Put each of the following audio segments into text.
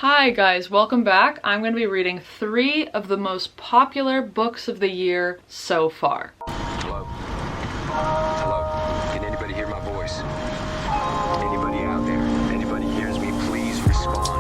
Hi guys, welcome back. I'm going to be reading 3 of the most popular books of the year so far. Hello? Hello? Can anybody hear my voice? Anybody out there? Anybody hears me, please respond.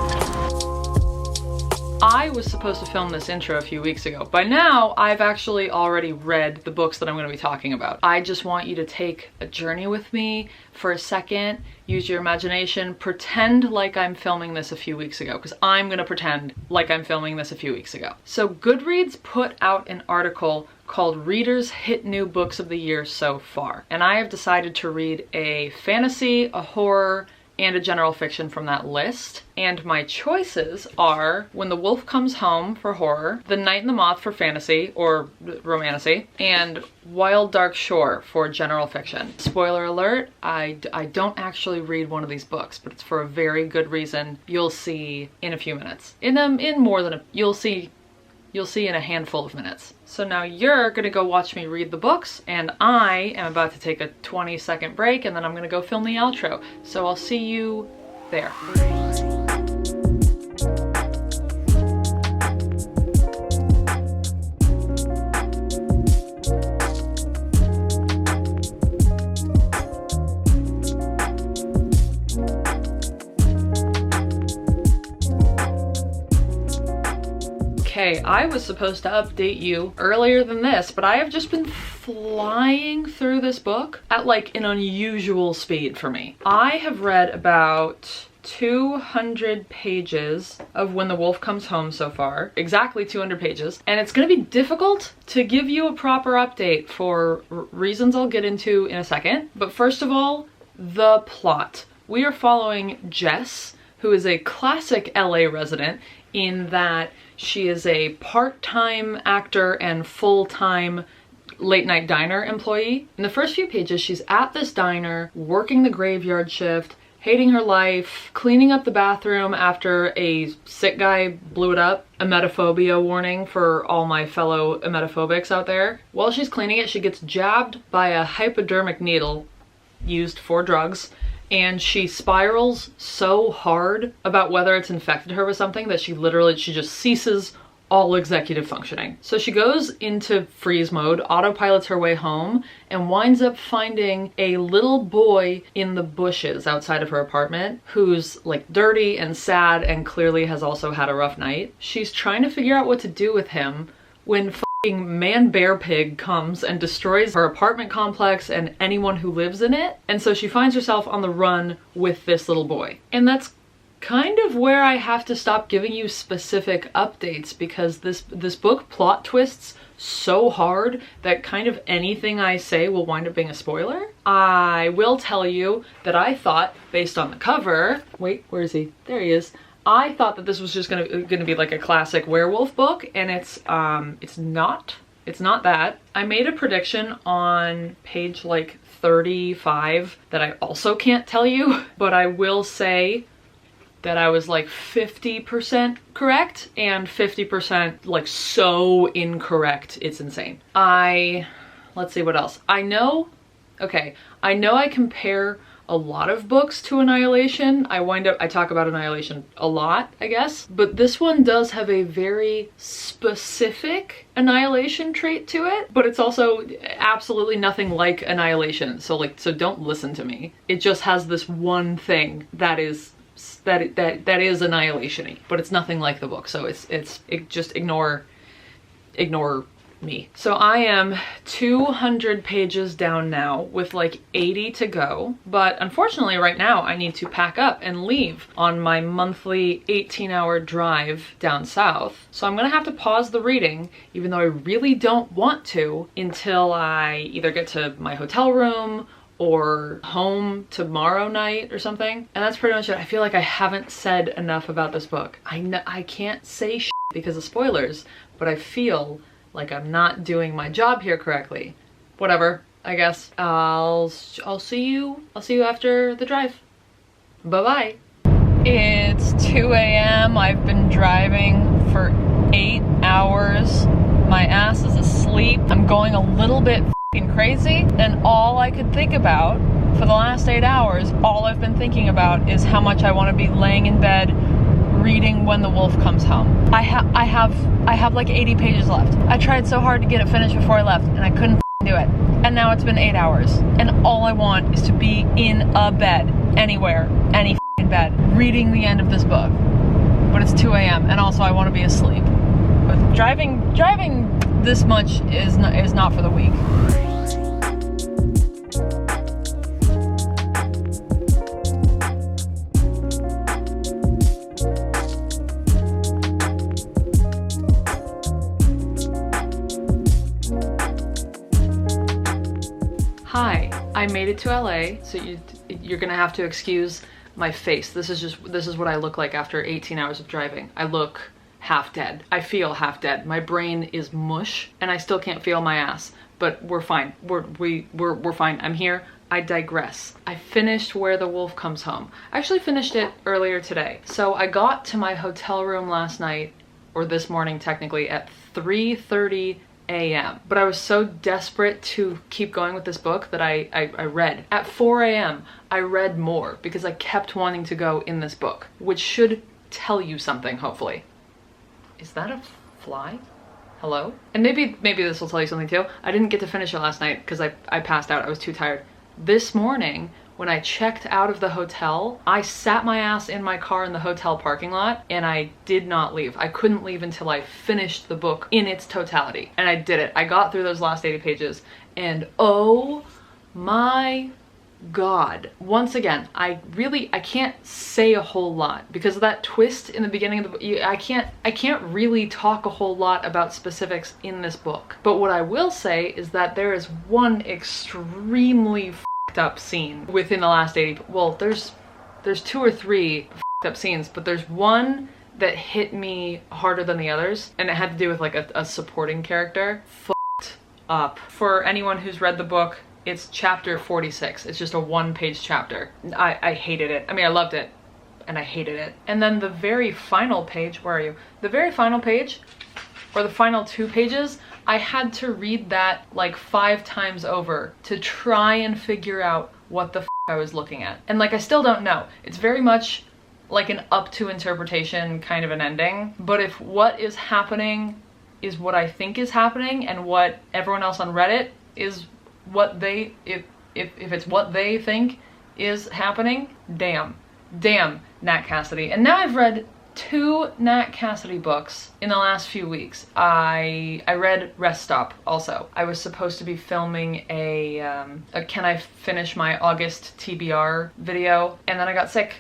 I was supposed to film this intro a few weeks ago. By now, I've actually already read the books that I'm going to be talking about. I just want you to take a journey with me for a second, use your imagination, pretend like I'm filming this a few weeks ago, because I'm going to pretend like I'm filming this a few weeks ago. So Goodreads put out an article called Readers Hit New Books of the Year So Far, and I have decided to read a fantasy, a horror, and a general fiction from that list. And my choices are When the Wolf Comes Home for horror, The Night and the Moth for fantasy or romantasy, and Wild Dark Shore for general fiction. Spoiler alert, I don't actually read one of these books, but it's for a very good reason. You'll see in a few minutes. You'll see in a handful of minutes. So now you're gonna go watch me read the books, and I am about to take a 20-second break, and then I'm gonna go film the outro. So I'll see you there. Okay, I was supposed to update you earlier than this, but I have just been flying through this book at like an unusual speed for me. I have read about 200 pages of When the Wolf Comes Home so far, exactly 200 pages, and it's gonna be difficult to give you a proper update for reasons I'll get into in a second. But first of all, the plot. We are following Jess, who is a classic LA resident in that she is a part-time actor and full-time late-night diner employee. In the first few pages, she's at this diner, working the graveyard shift, hating her life, cleaning up the bathroom after a sick guy blew it up. Emetophobia warning for all my fellow emetophobics out there. While she's cleaning it, she gets jabbed by a hypodermic needle used for drugs, and she spirals so hard about whether it's infected her with something that she just ceases all executive functioning. So she goes into freeze mode, autopilots her way home, and winds up finding a little boy in the bushes outside of her apartment who's like dirty and sad and clearly has also had a rough night. She's trying to figure out what to do with him when Man Bear Pig comes and destroys her apartment complex and anyone who lives in it. And so she finds herself on the run with this little boy. And that's kind of where I have to stop giving you specific updates, because this book plot twists so hard that kind of anything I say will wind up being a spoiler. I will tell you that I thought, based on the cover, wait, where is he? There he is. I thought that this was just gonna be like a classic werewolf book, and it's not. It's not that. I made a prediction on page like 35 that I also can't tell you, but I will say that I was like 50% correct and 50% like so incorrect. It's insane. Let's see what else. I know I compare a lot of books to Annihilation. I talk about Annihilation a lot, I guess, but this one does have a very specific Annihilation trait to it, but it's also absolutely nothing like Annihilation. So don't listen to me. It just has this one thing that is Annihilation-y, but it's nothing like the book. So just ignore me. So I am 200 pages down now with like 80 to go, but unfortunately right now I need to pack up and leave on my monthly 18-hour drive down south. So I'm gonna have to pause the reading, even though I really don't want to, until I either get to my hotel room or home tomorrow night or something. And that's pretty much it. I feel like I haven't said enough about this book. I can't say shit because of spoilers, but I feel like I'm not doing my job here correctly. Whatever, I guess. I'll see you after the drive. Bye-bye. It's 2 a.m. I've been driving for 8 hours. My ass is asleep. I'm going a little bit crazy, and all I could think about for the last 8 hours, all I've been thinking about is how much I want to be laying in bed reading When the Wolf Comes Home. I have like 80 pages left. I tried so hard to get it finished before I left, and I couldn't do it. And now it's been 8 hours, and all I want is to be in a bed, anywhere, any bed, reading the end of this book. But it's 2 a.m. and also I want to be asleep. But driving this much is not for the weak. Hi, I made it to LA, so you're gonna have to excuse my face. This is what I look like after 18 hours of driving. I look half dead. I feel half dead. My brain is mush, and I still can't feel my ass. But we're fine. We're fine. I'm here. I digress. I finished Where the Wolf Comes Home. I actually finished it earlier today. So I got to my hotel room last night, or this morning technically, at 3:30 a.m. But I was so desperate to keep going with this book that I read. At 4 a.m. I read more because I kept wanting to go in this book, which should tell you something, hopefully. Is that a fly? Hello? And maybe this will tell you something too. I didn't get to finish it last night because I passed out. I was too tired. This morning, when I checked out of the hotel, I sat my ass in my car in the hotel parking lot and I did not leave. I couldn't leave until I finished the book in its totality. And I did it. I got through those last 80 pages and oh my God. Once again, I can't say a whole lot because of that twist in the beginning of the book. I can't really talk a whole lot about specifics in this book. But what I will say is that there is one extremely up scene within the last 80. Well, there's 2 or 3 up scenes, but there's one that hit me harder than the others, and it had to do with like a supporting character. Up. For anyone who's read the book, it's chapter 46. It's just a 1-page chapter. I hated it. I mean, I loved it, and I hated it. And then the very final page, where are you? The very final page, or the final 2 pages, I had to read that like 5 times over to try and figure out what the I was looking at. And like, I still don't know. It's very much like an up to interpretation kind of an ending. But if what is happening is what I think is happening and what everyone else on Reddit is what they, if it's what they think is happening, damn, Nat Cassidy. And now I've read 2 Nat Cassidy books in the last few weeks. I read Rest Stop also. I was supposed to be filming a Can I Finish My August TBR video, and then I got sick.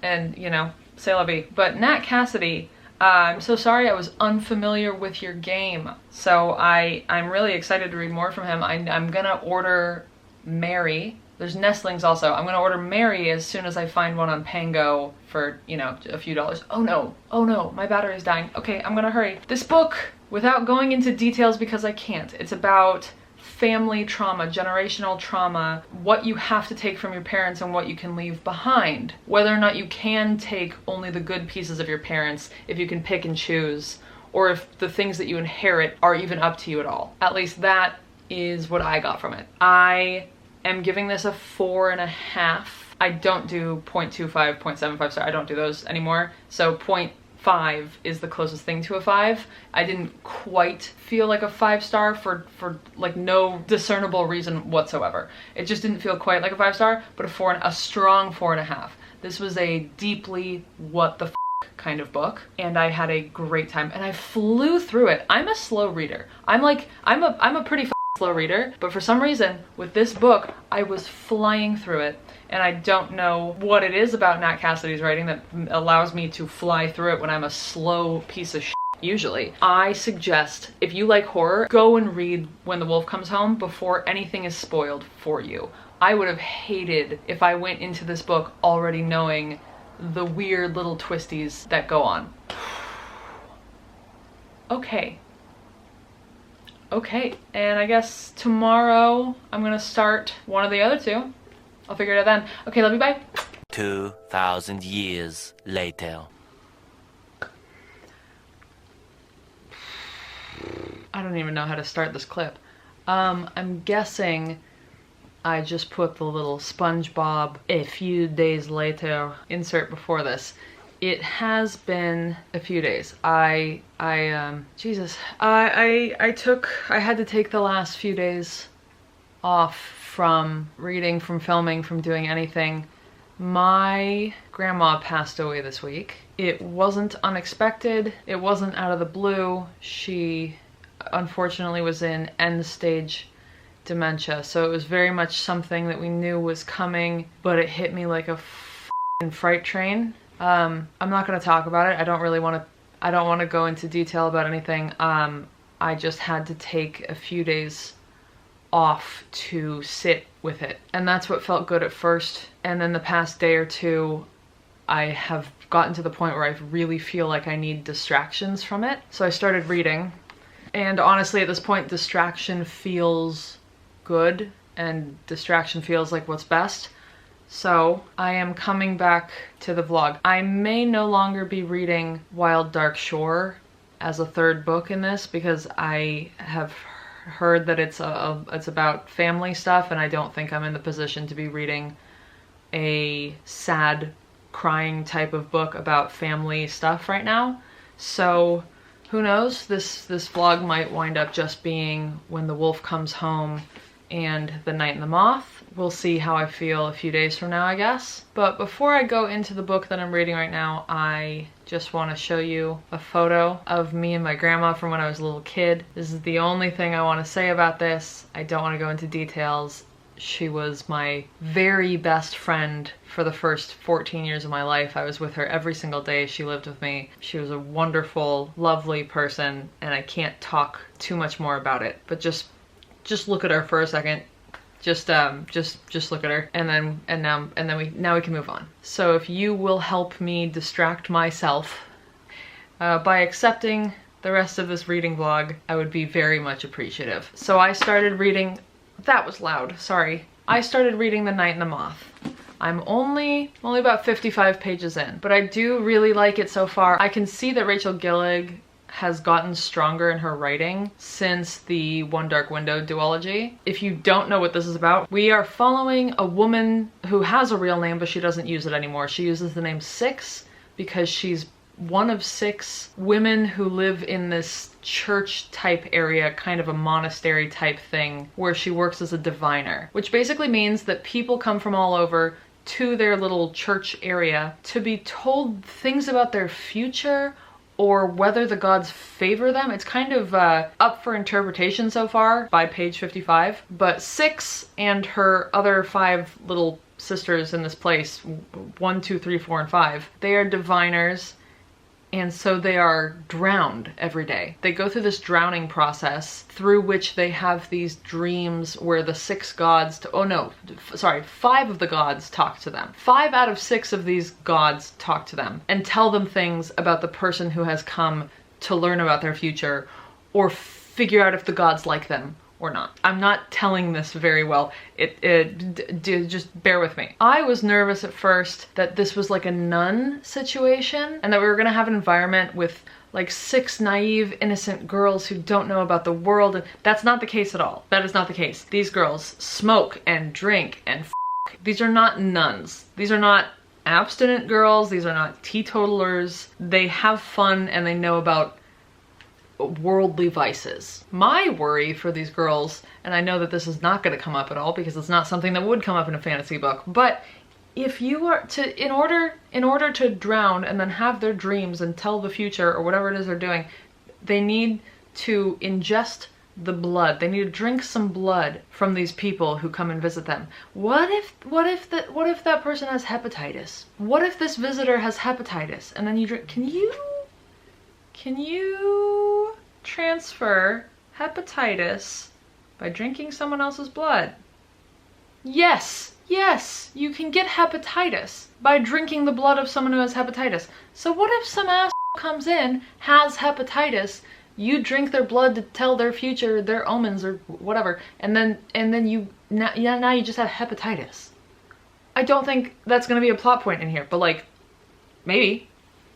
And, you know, c'est la vie. But Nat Cassidy, I'm so sorry I was unfamiliar with your game. So I'm really excited to read more from him. I'm gonna order Mary. There's nestlings also. I'm gonna order Mary as soon as I find one on Pango for, you know, a few dollars. Oh no, my battery's dying. Okay, I'm gonna hurry. This book, without going into details because I can't, it's about family trauma, generational trauma, what you have to take from your parents and what you can leave behind. Whether or not you can take only the good pieces of your parents, if you can pick and choose, or if the things that you inherit are even up to you at all. At least that is what I got from it. I am giving this a 4.5. I don't do 0.25, 0.75 star. I don't do those anymore. So 0.5 is the closest thing to a 5. I didn't quite feel like a 5 star for like no discernible reason whatsoever. It just didn't feel quite like a 5 star, but a strong 4.5. This was a deeply what the f kind of book, and I had a great time, and I flew through it. I'm a slow reader. I'm a pretty slow reader, but for some reason with this book I was flying through it, and I don't know what it is about Nat Cassidy's writing that allows me to fly through it when I'm a slow piece of shit usually. I suggest, if you like horror, go and read When the Wolf Comes Home before anything is spoiled for you. I would have hated if I went into this book already knowing the weird little twisties that go on. Okay, and I guess tomorrow I'm gonna start one of the other 2. I'll figure it out then. Okay, love you, bye. 2,000 years later. I don't even know how to start this clip. I'm guessing I just put the little SpongeBob a few days later insert before this. It has been a few days. I had to take the last few days off from reading, from filming, from doing anything. My grandma passed away this week. It wasn't unexpected. It wasn't out of the blue. She unfortunately was in end stage dementia, so it was very much something that we knew was coming, but it hit me like a f***ing freight train. I'm not going to talk about it. I don't want to go into detail about anything. I just had to take a few days off to sit with it, and that's what felt good at first. And then the past day or two, I have gotten to the point where I really feel like I need distractions from it. So I started reading, and honestly at this point distraction feels good and distraction feels like what's best. So I am coming back to the vlog. I may no longer be reading Wild Dark Shore as a third book in this because I have heard that it's about family stuff, and I don't think I'm in the position to be reading a sad crying type of book about family stuff right now. So who knows, this vlog might wind up just being when the wolf comes home and The Night and the Moth. We'll see how I feel a few days from now, I guess. But before I go into the book that I'm reading right now, I just want to show you a photo of me and my grandma from when I was a little kid. This is the only thing I want to say about this. I don't want to go into details. She was my very best friend for the first 14 years of my life. I was with her every single day. She lived with me. She was a wonderful, lovely person, and I can't talk too much more about it. But just look at her for a second. Just look at her, and now we can move on. So if you will help me distract myself by accepting the rest of this reading vlog, I would be very much appreciative. So I started reading. That was loud, sorry. I started reading The Night and the Moth. I'm only about 55 pages in, but I do really like it so far. I can see that Rachel Gillig has gotten stronger in her writing since the One Dark Window duology. If you don't know what this is about, we are following a woman who has a real name, but she doesn't use it anymore. She uses the name Six because she's one of 6 women who live in this church type area, kind of a monastery type thing, where she works as a diviner, which basically means that people come from all over to their little church area to be told things about their future or whether the gods favor them. It's kind of up for interpretation so far by page 55. But Six and her other 5 little sisters in this place, 1, 2, 3, 4, and 5, they are diviners, and so they are drowned every day. They go through this drowning process through which they have these dreams where the 6 gods, 5 of the gods talk to them. 5 out of 6 of these gods talk to them and tell them things about the person who has come to learn about their future or figure out if the gods like them or not. I'm not telling this very well. Just bear with me. I was nervous at first that this was like a nun situation and that we were gonna have an environment with like 6 naive, innocent girls who don't know about the world. And that's not the case at all. That is not the case. These girls smoke and drink and f***. These are not nuns. These are not abstinent girls. These are not teetotalers. They have fun and they know about worldly vices. My worry for these girls, and I know that this is not going to come up at all because it's not something that would come up in a fantasy book, but if you are to, in order to drown and then have their dreams and tell the future or whatever it is they're doing, they need to ingest the blood. They need to drink some blood from these people who come and visit them. What if that person has hepatitis? What if this visitor has hepatitis and then you drink? Can you transfer hepatitis by drinking someone else's blood? Yes, you can get hepatitis by drinking the blood of someone who has hepatitis. So what if some ass comes in, has hepatitis, you drink their blood to tell their future, their omens or whatever, and then now you just have hepatitis. I don't think that's gonna be a plot point in here, but like, maybe.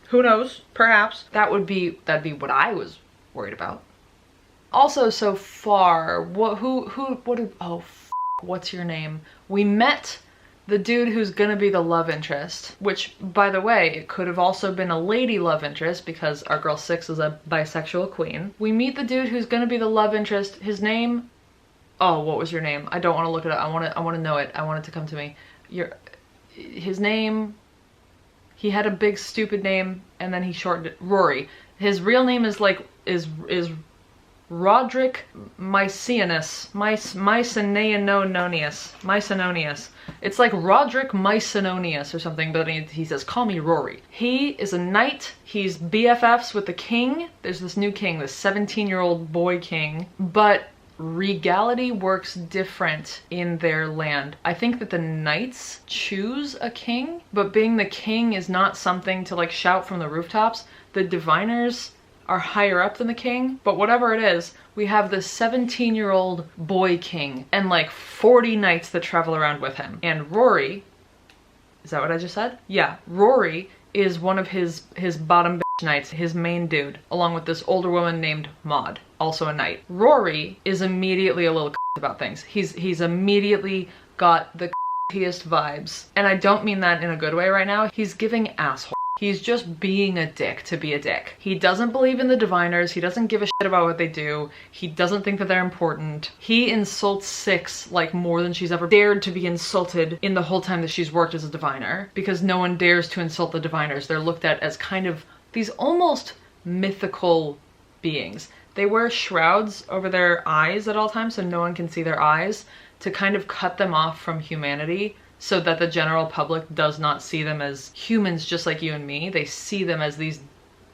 Who knows? Perhaps. That'd be what I was worried about. Also, so far, what's your name? We met the dude who's gonna be the love interest, which, by the way, it could have also been a lady love interest because our girl 6 is a bisexual queen. We meet the dude who's gonna be the love interest. His name, oh, what was your name? I don't want to look it up. I want to know it. I want it to come to me. His name, he had a big stupid name and then he shortened it. Rory. His real name is like, is Roderick Mycenius. Mycenonius. It's like Roderick Mycenonius or something, but he says, call me Rory. He is a knight. He's BFFs with the king. There's this new king, this 17-year-old boy king, but regality works different in their land. I think that the knights choose a king, but being the king is not something to like shout from the rooftops. The diviners are higher up than the king, but whatever it is, we have this 17-year-old boy king and like 40 knights that travel around with him. And Rory, is that what I just said? Yeah, Rory is one of his bottom knights, his main dude, along with this older woman named Moth, also a knight. Rory is immediately a little about things. He's immediately got the vibes. And I don't mean that in a good way right now. He's giving asshole. He's just being a dick to be a dick. He doesn't believe in the diviners. He doesn't give a shit about what they do. He doesn't think that they're important. He insults 6 like more than she's ever dared to be insulted in the whole time that she's worked as a diviner, because no one dares to insult the diviners. They're looked at as kind of these almost mythical beings. They wear shrouds over their eyes at all times so no one can see their eyes, to kind of cut them off from humanity, so that the general public does not see them as humans just like you and me. They see them as these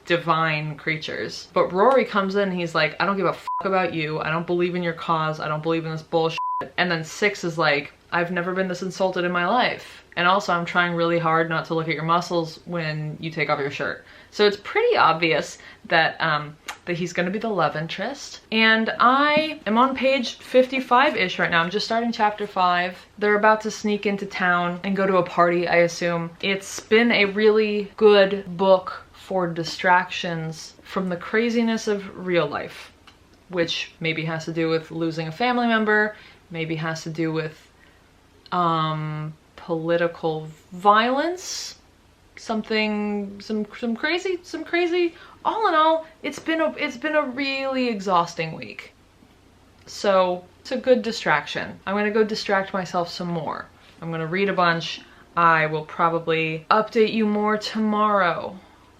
divine creatures. But Rory comes in and he's like, I don't give a fuck about you. I don't believe in your cause. I don't believe in this bullshit. And then 6 is like, I've never been this insulted in my life. And also I'm trying really hard not to look at your muscles when you take off your shirt. So it's pretty obvious that that he's gonna be the love interest. And I am on page 55-ish right now. I'm just starting chapter 5. They're about to sneak into town and go to a party, I assume. It's been a really good book for distractions from the craziness of real life, which maybe has to do with losing a family member, maybe has to do with political violence, some crazy. All in all, it's been a really exhausting week. So it's a good distraction. I'm gonna go distract myself some more. I'm gonna read a bunch. I will probably update you more tomorrow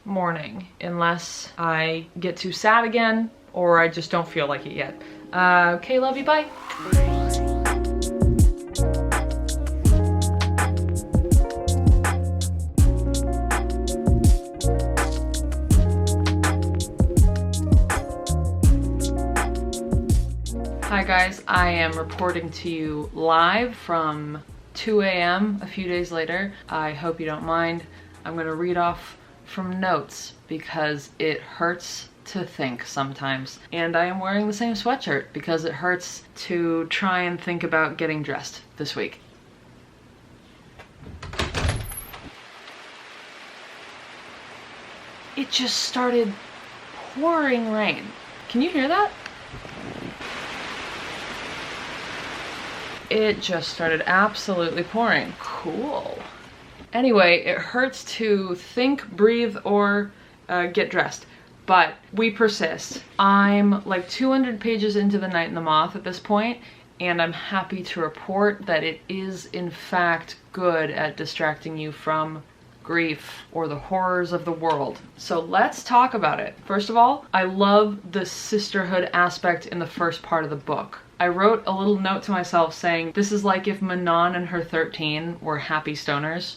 morning, unless I get too sad again or I just don't feel like it yet. Okay, love you, bye. Hi guys, I am reporting to you live from 2 a.m. a few days later. I hope you don't mind. I'm gonna read off from notes because it hurts to think sometimes. And I am wearing the same sweatshirt because it hurts to try and think about getting dressed this week. It just started pouring rain. Can you hear that? It just started absolutely pouring. Cool. Anyway, it hurts to think, breathe, or get dressed, but we persist. I'm like 200 pages into The Night and the Moth at this point, and I'm happy to report that it is in fact good at distracting you from grief or the horrors of the world. So let's talk about it. First of all, I love the sisterhood aspect in the first part of the book. I wrote a little note to myself saying, this is like if Manon and her 13 were happy stoners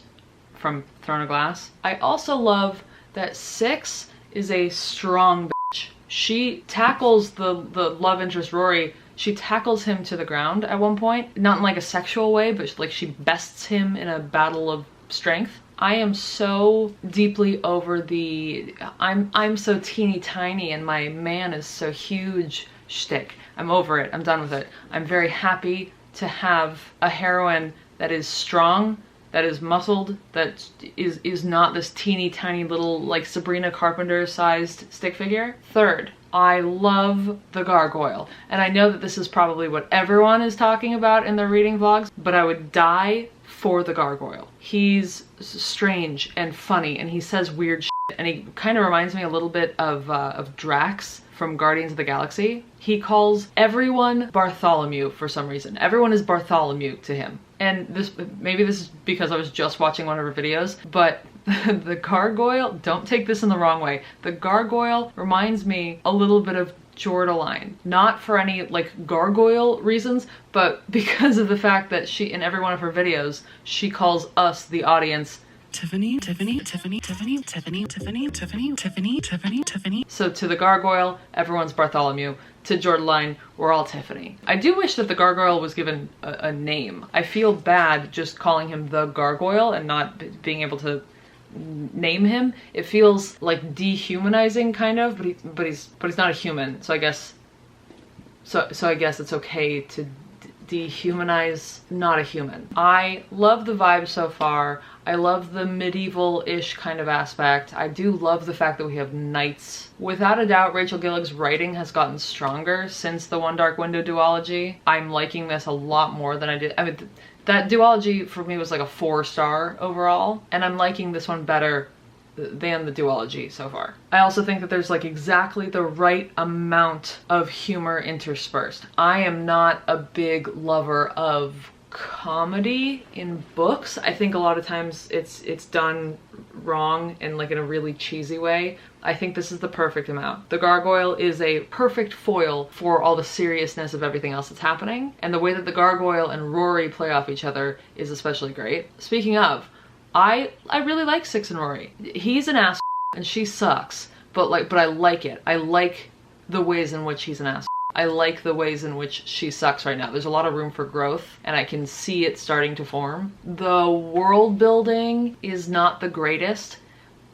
from Throne of Glass. I also love that 6 is a strong bitch. She tackles the love interest Rory, she tackles him to the ground at one point. Not in like a sexual way, but like she bests him in a battle of strength. I am so deeply over the I'm so teeny tiny and my man is so huge shtick. I'm over it. I'm done with it. I'm very happy to have a heroine that is strong, that is muscled, that is not this teeny tiny little like Sabrina Carpenter sized stick figure. Third, I love the gargoyle. And I know that this is probably what everyone is talking about in their reading vlogs, but I would die for the gargoyle. He's strange and funny, and he says weird shit, and he kind of reminds me a little bit of Drax from Guardians of the Galaxy. He calls everyone Bartholomew for some reason. Everyone is Bartholomew to him. And maybe this is because I was just watching one of her videos, but the gargoyle, don't take this in the wrong way, the gargoyle reminds me a little bit of Jordaline. Not for any like gargoyle reasons, but because of the fact that she, in every one of her videos, she calls us, the audience, Tiffany. So to the gargoyle, everyone's Bartholomew. To Jordaline, we're all Tiffany. I do wish that the gargoyle was given a name. I feel bad just calling him the gargoyle and not being able to name him. It feels like dehumanizing kind of, but he's not a human. So I guess it's okay to dehumanize not a human. I love the vibe so far. I love the medieval-ish kind of aspect. I do love the fact that we have knights. Without a doubt, Rachel Gillig's writing has gotten stronger since the One Dark Window duology. I'm liking this a lot more than I did. I mean, that duology for me was like a 4-star overall, and I'm liking this one better than the duology so far. I also think that there's like exactly the right amount of humor interspersed. I am not a big lover of comedy in books. I think a lot of times it's done wrong and like in a really cheesy way. I think this is the perfect amount. The gargoyle is a perfect foil for all the seriousness of everything else that's happening, and the way that the gargoyle and Rory play off each other is especially great. Speaking of, I really like Six and Rory. He's an ass and she sucks, but I like it. I like the ways in which he's an ass. I like the ways in which she sucks right now. There's a lot of room for growth, and I can see it starting to form. The world building is not the greatest,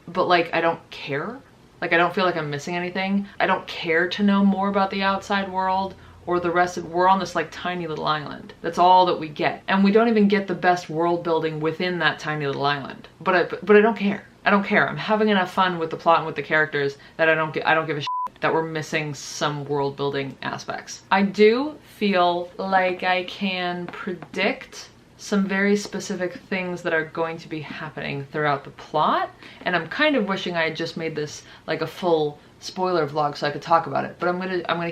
but like, I don't care. Like, I don't feel like I'm missing anything. I don't care to know more about the outside world or the rest of, we're on this like tiny little island. That's all that we get. And we don't even get the best world building within that tiny little island. But I don't care. I don't care. I'm having enough fun with the plot and with the characters that I don't give a shit that we're missing some world building aspects. I do feel like I can predict some very specific things that are going to be happening throughout the plot, and I'm kind of wishing I had just made this like a full spoiler vlog so I could talk about it. But I'm gonna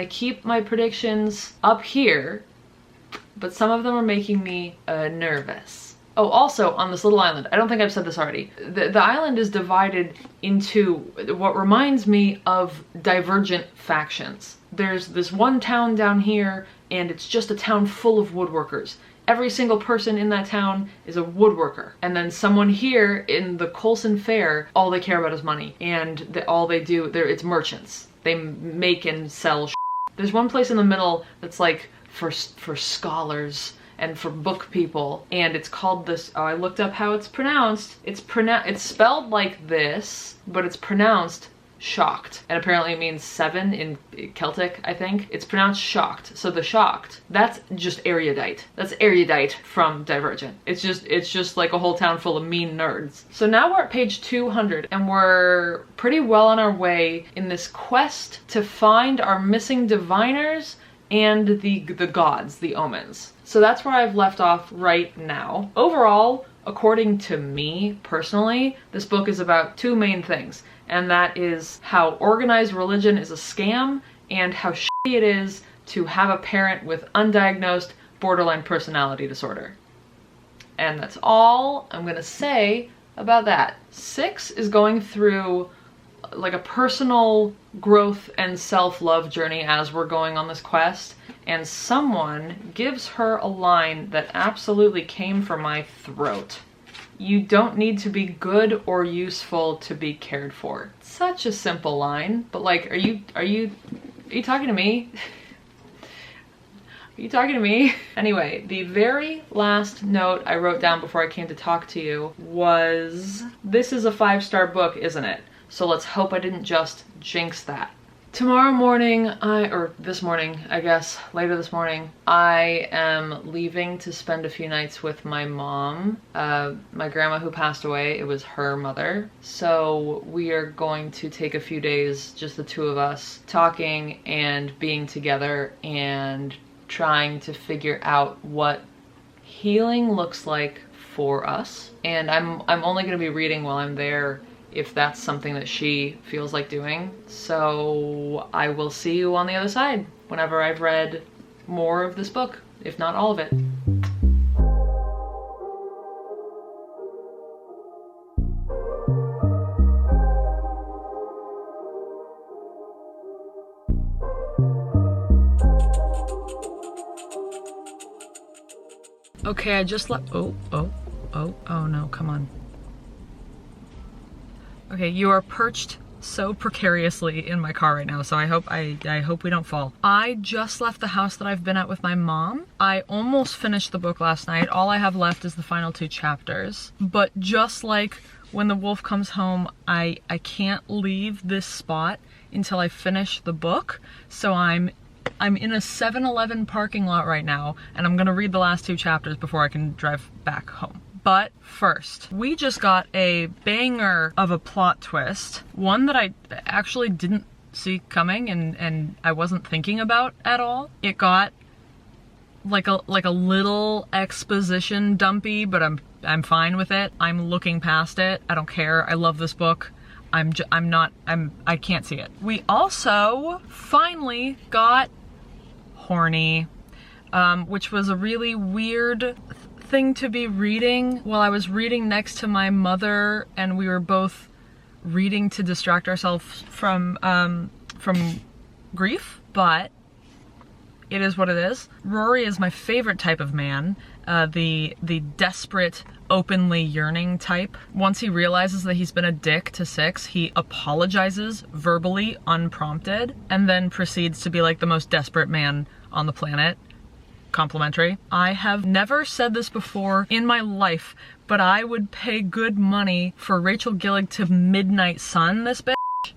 keep my predictions up here, but some of them are making me nervous. Oh, also on this little island, I don't think I've said this already, the island is divided into what reminds me of divergent factions. There's this one town down here, and it's just a town full of woodworkers. Every single person in that town is a woodworker. And then someone here in the Colson Fair, all they care about is money. And all they do, it's merchants. They make and sell shit. There's one place in the middle that's like for scholars and for book people, and it's called this, oh, I looked up how it's pronounced. It's spelled like this, but it's pronounced shocked. And apparently it means 7 in Celtic, I think. It's pronounced shocked. So the shocked, that's just erudite. That's erudite from Divergent. It's just like a whole town full of mean nerds. So now we're at page 200, and we're pretty well on our way in this quest to find our missing diviners and the gods, the omens. So that's where I've left off right now. Overall, according to me personally, this book is about 2 main things, and that is how organized religion is a scam and how shitty it is to have a parent with undiagnosed borderline personality disorder. And that's all I'm gonna say about that. 6 is going through like a personal growth and self-love journey as we're going on this quest, and someone gives her a line that absolutely came from my throat. You don't need to be good or useful to be cared for. Such a simple line, but like, are you talking to me? Are you talking to me? Anyway, the very last note I wrote down before I came to talk to you was, this is a 5-star book, isn't it? So let's hope I didn't just jinx that. Tomorrow morning, or this morning, I guess, later this morning, I am leaving to spend a few nights with my mom. My grandma who passed away, it was her mother. So we are going to take a few days, just the two of us, talking and being together and trying to figure out what healing looks like for us. And I'm only going to be reading while I'm there if that's something that she feels like doing. So I will see you on the other side whenever I've read more of this book, if not all of it. Okay, I just left. Oh no, come on. Okay, you are perched so precariously in my car right now, so I hope we don't fall. I just left the house that I've been at with my mom. I almost finished the book last night. All I have left is the final 2 chapters. But just like when the wolf comes home, I can't leave this spot until I finish the book. So I'm in a 7-Eleven parking lot right now, and I'm gonna read the last 2 chapters before I can drive back home. But first, we just got a banger of a plot twist, one that I actually didn't see coming and I wasn't thinking about at all. It got like a little exposition dumpy, but I'm fine with it. I'm looking past it. I don't care. I love this book. I can't see it. We also finally got horny, which was a really weird thing to be reading while I was reading next to my mother, and we were both reading to distract ourselves from grief, but it is what it is. Rory is my favorite type of man, the desperate, openly yearning type. Once he realizes that he's been a dick to Six, he apologizes verbally, unprompted, and then proceeds to be like the most desperate man on the planet. Complimentary. I have never said this before in my life, but I would pay good money for Rachel Gillig to Midnight Sun this bitch.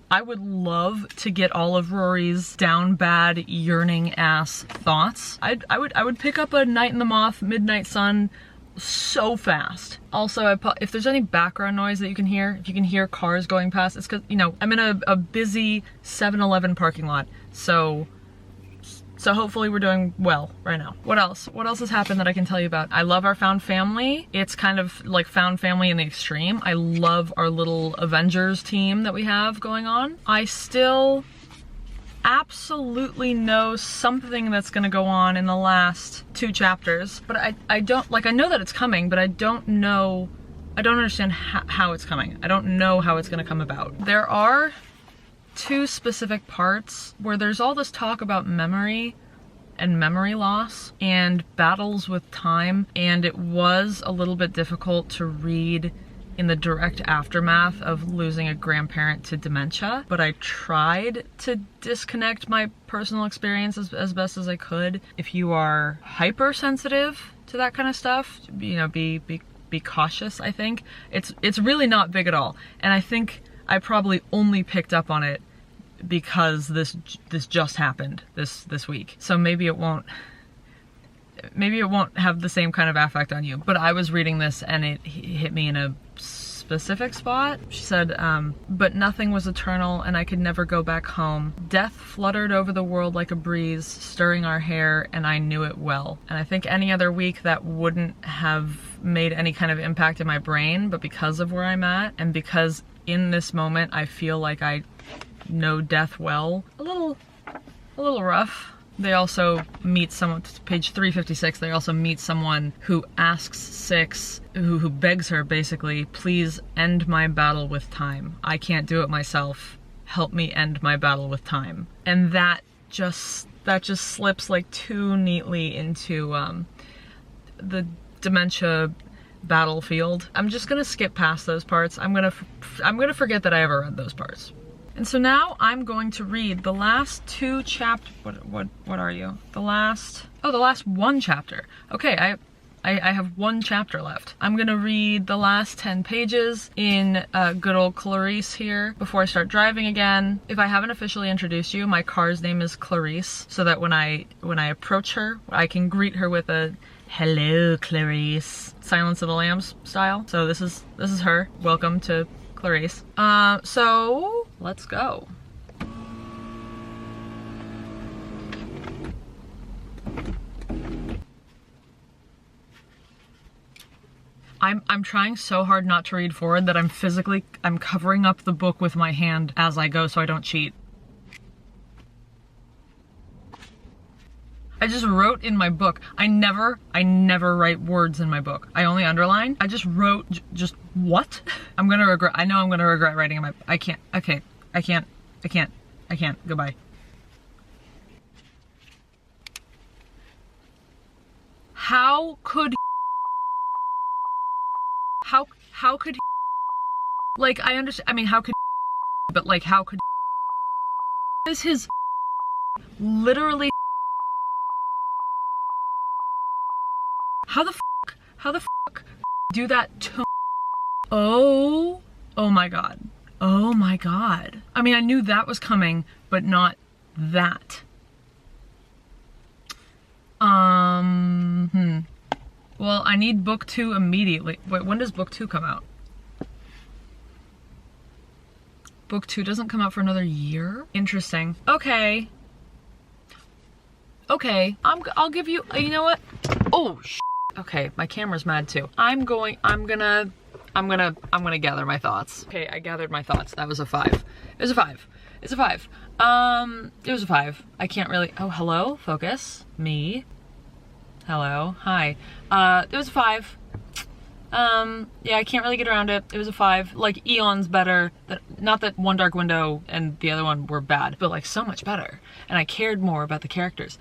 I would love to get all of Rory's down bad, yearning ass thoughts. I would pick up a Night in the Moth, Midnight Sun so fast. Also, if there's any background noise that you can hear, if you can hear cars going past, it's because, you know, I'm in a busy 7-Eleven parking lot, so hopefully we're doing well right now. What else? What else has happened that I can tell you about? I love our found family. It's kind of like found family in the extreme. I love our little Avengers team that we have going on. I still absolutely know something that's gonna go on in the last 2 chapters, but I don't, like, I know that it's coming, but I don't understand how it's coming. I don't know how it's gonna come about. There are 2 specific parts where there's all this talk about memory and memory loss and battles with time, and it was a little bit difficult to read in the direct aftermath of losing a grandparent to dementia, but I tried to disconnect my personal experience as best as I could. If you are hypersensitive to that kind of stuff, you know, be cautious. I think it's really not big at all, and I think I probably only picked up on it because this just happened this week. So maybe it won't have the same kind of affect on you. But I was reading this and it hit me in a specific spot. She said, but nothing was eternal and I could never go back home. Death fluttered over the world like a breeze, stirring our hair, and I knew it well. And I think any other week that wouldn't have made any kind of impact in my brain, but because of where I'm at and because in this moment I feel like I know death well, a little rough. They also meet someone, page 356, they also meet someone who asks Six, who begs her basically, please end my battle with time. I can't do it myself. Help me end my battle with time. And that just slips like too neatly into the dementia battlefield. I'm just gonna skip past those parts. I'm gonna forget that I ever read those parts. And so now I'm going to read the last 2 chapters. What are you? The last 1 chapter. Okay, I have one chapter left. I'm gonna read the last 10 pages in good old Clarice here before I start driving again. If I haven't officially introduced you, my car's name is Clarice, so that when I approach her, I can greet her with a "Hello, Clarice," Silence of the Lambs style. So this is her. Welcome to Clarice. So let's go. I'm trying so hard not to read forward that I'm covering up the book with my hand as I go so I don't cheat. I just wrote in my book. I never write words in my book. I only underline. I just wrote just what? I know I'm gonna regret writing in my, I can't. Goodbye. How could how could like, I understand, I mean, how could, but like, how could is his literally, how the fuck do that to, oh my god, I mean, I knew that was coming, but not that. Well, I need book 2 immediately. Wait, when does book 2 come out? Book 2 doesn't come out for another year? Interesting. Okay. I'll give you, you know what? Oh, okay, my camera's mad too. I'm gonna gather my thoughts. Okay, I gathered my thoughts. That was a 5. It was a 5. It's a 5. It was a 5. I can't really, oh, hello, focus, me. Hello, hi. It was a 5. Yeah, I can't really get around it. It was a 5. Like, eons better. Not that One Dark Window and the other one were bad, but like so much better. And I cared more about the characters.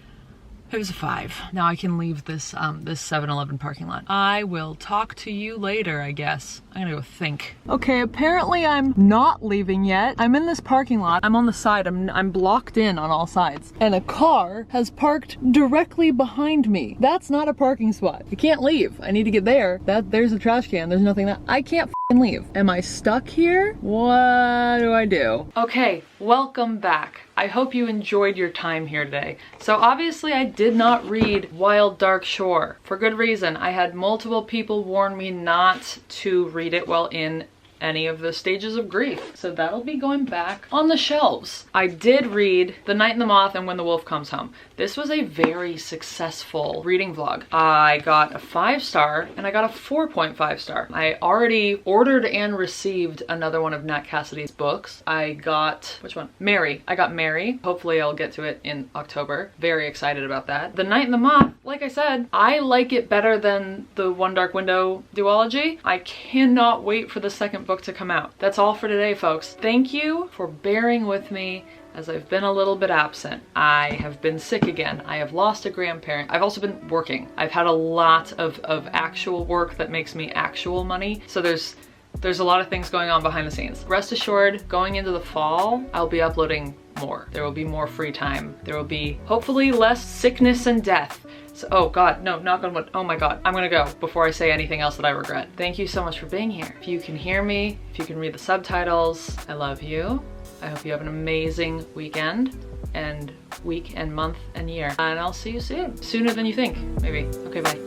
It was a 5. Now I can leave this this 7-Eleven parking lot. I will talk to you later, I guess. I'm gonna go think. Okay, apparently I'm not leaving yet. I'm in this parking lot. I'm on the side. I'm blocked in on all sides. And a car has parked directly behind me. That's not a parking spot. I can't leave. I need to get there. There's a trash can. There's nothing that I can't f***ing leave. Am I stuck here? What do I do? Okay, welcome back. I hope you enjoyed your time here today. So obviously I did not read Wild Dark Shore for good reason. I had multiple people warn me not to read it while in any of the stages of grief. So that'll be going back on the shelves. I did read The Night and the Moth and When the Wolf Comes Home. This was a very successful reading vlog. I got a 5-star and I got a 4.5 star. I already ordered and received another one of Nat Cassidy's books. I got, which one? Mary. I got Mary. Hopefully I'll get to it in October. Very excited about that. The Night and the Moth, like I said, I like it better than the One Dark Window duology. I cannot wait for the second book to come out. That's all for today, folks. Thank you for bearing with me as I've been a little bit absent. I have been sick again. I have lost a grandparent. I've also been working. I've had a lot of actual work that makes me actual money. So there's a lot of things going on behind the scenes. Rest assured, going into the fall, I'll be uploading more. There will be more free time. There will be hopefully less sickness and death. So, oh God, no, knock on wood. Oh my God, I'm gonna go before I say anything else that I regret. Thank you so much for being here. If you can hear me, if you can read the subtitles, I love you. I hope you have an amazing weekend and week and month and year. And I'll see you soon. Sooner than you think, maybe. Okay, bye.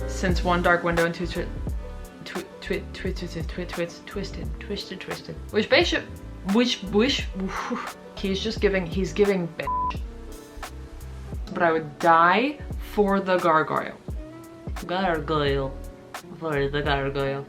Since One Dark Window and Twisted. He's giving bitch. But I would die for the gargoyle. For the gargoyle.